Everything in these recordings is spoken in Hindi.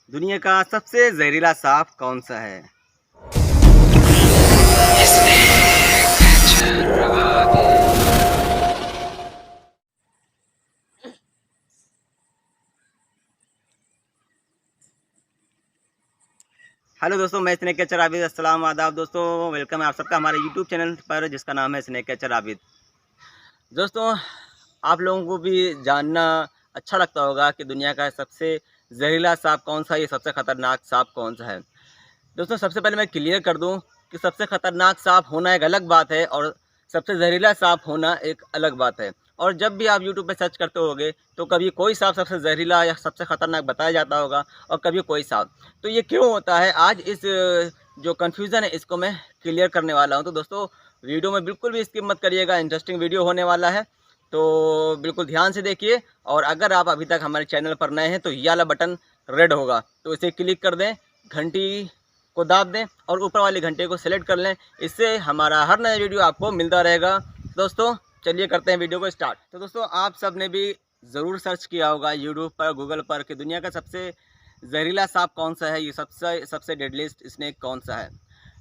दुनिया का सबसे जहरीला सांप कौन सा है? हेलो दोस्तों, मैं स्नेक कैचर आबिद। अस्सलाम आदाब दोस्तों, वेलकम है आप सबका हमारे यूट्यूब चैनल पर जिसका नाम है स्नेक कैचर आबिद। दोस्तों, आप लोगों को भी जानना अच्छा लगता होगा कि दुनिया का सबसे जहरीला सांप कौन सा है, ये सबसे खतरनाक सांप कौन सा है। दोस्तों, सबसे पहले मैं क्लियर कर दूं कि सबसे खतरनाक सांप होना एक अलग बात है और सबसे जहरीला सांप होना एक अलग बात है। और जब भी आप यूट्यूब पे सर्च करते होगे तो कभी कोई सांप सबसे जहरीला या सबसे खतरनाक बताया जाता होगा और कभी कोई सांप। तो ये क्यों होता है, आज इस जो कन्फ्यूज़न है इसको मैं क्लियर करने वाला हूँ। तो दोस्तों, वीडियो में बिल्कुल भी स्किप मत करिएगा, इंटरेस्टिंग वीडियो होने वाला है, तो बिल्कुल ध्यान से देखिए। और अगर आप अभी तक हमारे चैनल पर नए हैं तो ये वाला बटन रेड होगा, तो इसे क्लिक कर दें, घंटी को दाब दें और ऊपर वाले घंटे को सेलेक्ट कर लें। इससे हमारा हर नया वीडियो आपको मिलता रहेगा। दोस्तों, चलिए करते हैं वीडियो को स्टार्ट। तो दोस्तों, आप सब ने भी ज़रूर सर्च किया होगा यूट्यूब पर, गूगल पर कि दुनिया का सबसे जहरीला सांप कौन सा है, ये सबसे सबसे डेडलीस्ट स्नेक कौन सा है।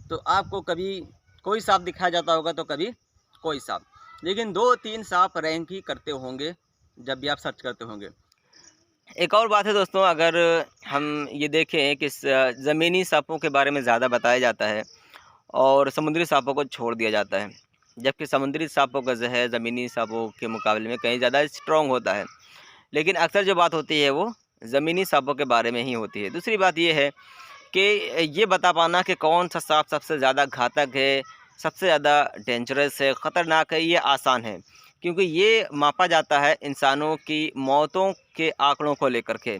तो आपको कभी कोई सांप दिखाया जाता होगा तो कभी कोई सांप, लेकिन 2-3 सांप रैंक ही करते होंगे जब भी आप सर्च करते होंगे। एक और बात है दोस्तों, अगर हम ये देखें कि ज़मीनी सांपों के बारे में ज़्यादा बताया जाता है और समुद्री सांपों को छोड़ दिया जाता है, जबकि समुद्री सांपों का जहर ज़मीनी सांपों के मुकाबले में कहीं ज़्यादा स्ट्रॉन्ग होता है। लेकिन अक्सर जो बात होती है वो ज़मीनी सांपों के बारे में ही होती है। दूसरी बात ये है कि ये बता पाना कि कौन सा सांप सबसे ज़्यादा घातक है, सबसे ज़्यादा डेंजरस है, ख़तरनाक है, ये आसान है, क्योंकि ये मापा जाता है इंसानों की मौतों के आंकड़ों को लेकर के।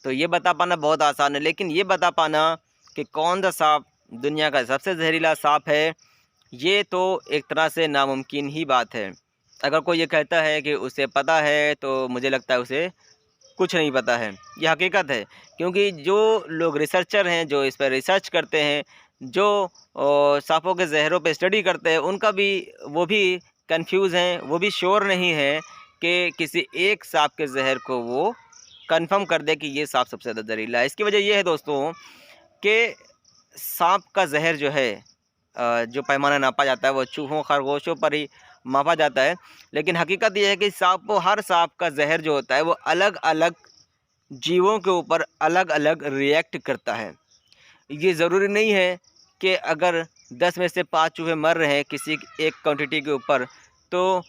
तो ये बता पाना बहुत आसान है, लेकिन ये बता पाना कि कौन सा सांप दुनिया का सबसे जहरीला सांप है, ये तो एक तरह से नामुमकिन ही बात है। अगर कोई ये कहता है कि उसे पता है तो मुझे लगता है उसे कुछ नहीं पता है। ये हकीकत है, क्योंकि जो लोग रिसर्चर हैं, जो इस पर रिसर्च करते हैं, जो सांपों के ज़हरों पे स्टडी करते हैं, उनका भी वो भी कंफ्यूज हैं, वो भी श्योर नहीं है कि किसी एक सांप के ज़हर को वो कंफर्म कर दे कि ये सांप सबसे ज़्यादा जहरीला है। इसकी वजह ये है दोस्तों कि सांप का ज़हर जो है, जो पैमाना नापा जाता है वो चूहों खरगोशों पर ही मापा जाता है। लेकिन हकीकत ये है कि हर सांप का जहर जो होता है वो अलग अलग जीवों के ऊपर अलग अलग रिएक्ट करता है। ये ज़रूरी नहीं है कि अगर 10 में से 5 चूहे मर रहे हैं किसी एक क्वांटिटी के ऊपर, तो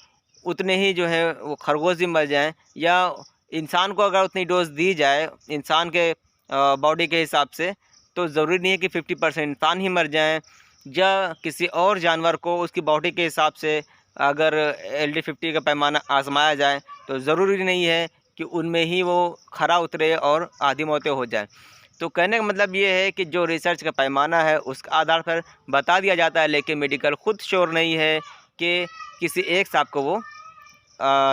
उतने ही जो है वो खरगोश भी मर जाएं, या इंसान को अगर उतनी डोज दी जाए इंसान के बॉडी के हिसाब से, तो ज़रूरी नहीं है कि 50% इंसान ही मर जाएं, या किसी और जानवर को उसकी बॉडी के हिसाब से अगर LD50 का पैमाना आजमाया जाए तो ज़रूरी नहीं है कि उनमें ही वो खरा उतरे और आधी मौतें हो जाएं। तो कहने का मतलब ये है कि जो रिसर्च का पैमाना है उसके आधार पर बता दिया जाता है, लेकिन मेडिकल खुद श्योर नहीं है कि किसी एक सांप को वो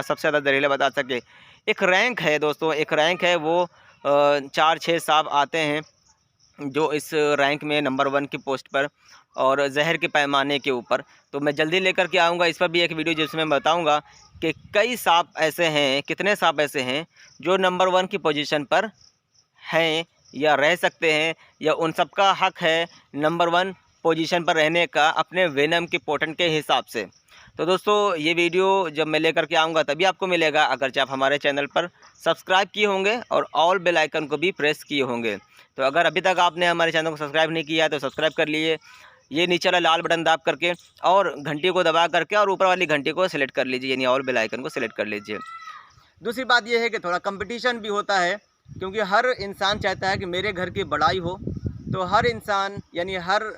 सबसे ज़्यादा जहरीला बता सके। एक रैंक है दोस्तों, एक रैंक है, वो 4-6 सांप आते हैं जो इस रैंक में नंबर 1 की पोस्ट पर और जहर के पैमाने के ऊपर। तो मैं जल्दी लेकर के आऊँगा इस पर भी एक वीडियो, जिसमें मैं बताऊँगा कि कई सांप ऐसे हैं, कितने सांप ऐसे हैं जो नंबर 1 की पोजीशन पर हैं या रह सकते हैं, या उन सब का हक है नंबर 1 पोजीशन पर रहने का अपने वेनम के पोटेंट के हिसाब से। तो दोस्तों, ये वीडियो जब मैं लेकर के आऊँगा तभी आपको मिलेगा, अगर आप हमारे चैनल पर सब्सक्राइब किए होंगे और ऑल बेल आइकन को भी प्रेस किए होंगे। तो अगर अभी तक आपने हमारे चैनल को सब्सक्राइब नहीं किया है तो सब्सक्राइब कर लीजिए, ये नीचे वाला लाल बटन दाब करके, और घंटी को दबा करके और ऊपर वाली घंटी को सेलेक्ट कर लीजिए, यानी ऑल बेल आइकन को सेलेक्ट कर लीजिए। दूसरी बात यह है कि थोड़ा कंपटीशन भी होता है, क्योंकि हर इंसान चाहता है कि मेरे घर की बड़ाई हो। तो हर इंसान यानी हर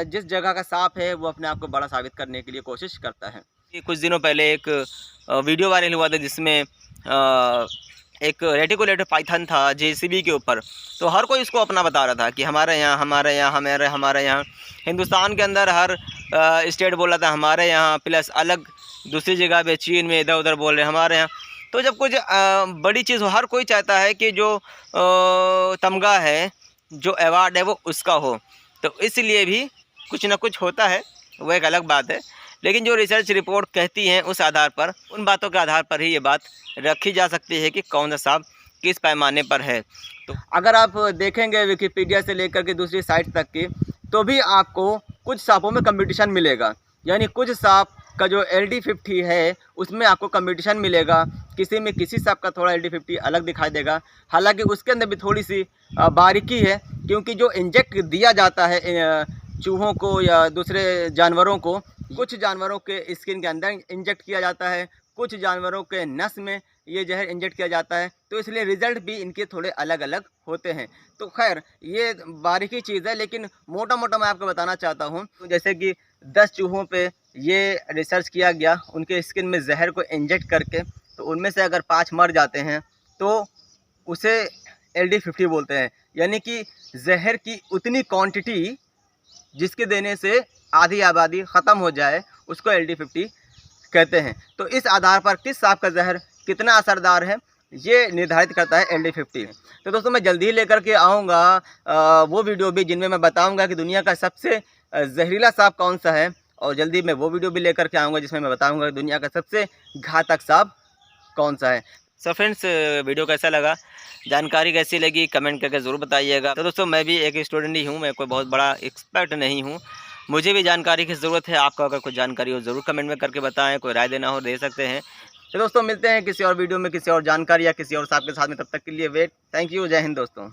जिस जगह का सांप है वो अपने आप को बड़ा साबित करने के लिए कोशिश करता है। कुछ दिनों पहले एक वीडियो वायरल हुआ था जिसमें एक रेटिकुलेटेड पाइथन था JCB के ऊपर। तो हर कोई इसको अपना बता रहा था कि हमारे यहाँ हिंदुस्तान के अंदर हर स्टेट बोल रहा था हमारे यहाँ, प्लस अलग दूसरी जगह पे चीन में इधर उधर बोल रहे हैं हमारे यहाँ। तो जब कुछ बड़ी चीज़ हो, हर कोई चाहता है कि जो तमगा है, जो अवार्ड है वो उसका हो। तो इसलिए भी कुछ ना कुछ होता है, वो एक अलग बात है। लेकिन जो रिसर्च रिपोर्ट कहती हैं उस आधार पर, उन बातों के आधार पर ही ये बात रखी जा सकती है कि कौन सा सांप किस पैमाने पर है। तो अगर आप देखेंगे विकिपीडिया से लेकर के दूसरी साइट तक की, तो भी आपको कुछ सापों में कंपटीशन मिलेगा। यानी कुछ सांप का जो LD50 है उसमें आपको कंपटीशन मिलेगा, किसी में किसी सांप का थोड़ा LD50 अलग दिखाई देगा। हालांकि उसके अंदर भी थोड़ी सी बारीकी है, क्योंकि जो इंजेक्ट दिया जाता है चूहों को या दूसरे जानवरों को, कुछ जानवरों के स्किन के अंदर इंजेक्ट किया जाता है, कुछ जानवरों के नस में ये जहर इंजेक्ट किया जाता है, तो इसलिए रिज़ल्ट भी इनके थोड़े अलग अलग होते हैं। तो खैर ये बारीकी चीज़ है, लेकिन मोटा मोटा मैं आपको बताना चाहता हूँ। तो जैसे कि 10 चूहों पे ये रिसर्च किया गया, उनके स्किन में जहर को इंजेक्ट करके, तो उनमें से अगर 5 मर जाते हैं तो उसे LD50 बोलते हैं। यानी कि जहर की उतनी क्वांटिटी जिसके देने से आधी आबादी ख़त्म हो जाए, उसको LD50 कहते हैं। तो इस आधार पर किस सांप का जहर कितना असरदार है, ये निर्धारित करता है LD50। तो दोस्तों मैं जल्दी ही लेकर के आऊँगा वो वीडियो भी, जिनमें मैं बताऊँगा कि दुनिया का सबसे जहरीला सांप कौन सा है, और जल्दी मैं वो वीडियो भी लेकर के आऊँगा जिसमें मैं बताऊँगा कि दुनिया का सबसे घातक सांप कौन सा है। सो फ्रेंड्स, वीडियो कैसा लगा, जानकारी कैसी लगी, कमेंट करके ज़रूर बताइएगा। तो दोस्तों मैं भी एक स्टूडेंट ही हूँ, मैं कोई बहुत बड़ा एक्सपर्ट नहीं हूँ, मुझे भी जानकारी की ज़रूरत है। आपको अगर कोई जानकारी हो ज़रूर कमेंट में करके बताएं, कोई राय देना हो दे सकते हैं। तो दोस्तों मिलते हैं किसी और वीडियो में किसी और जानकारी या किसी और सांप के साथ में, तब तक के लिए वेट। थैंक यू, जय हिंद दोस्तों।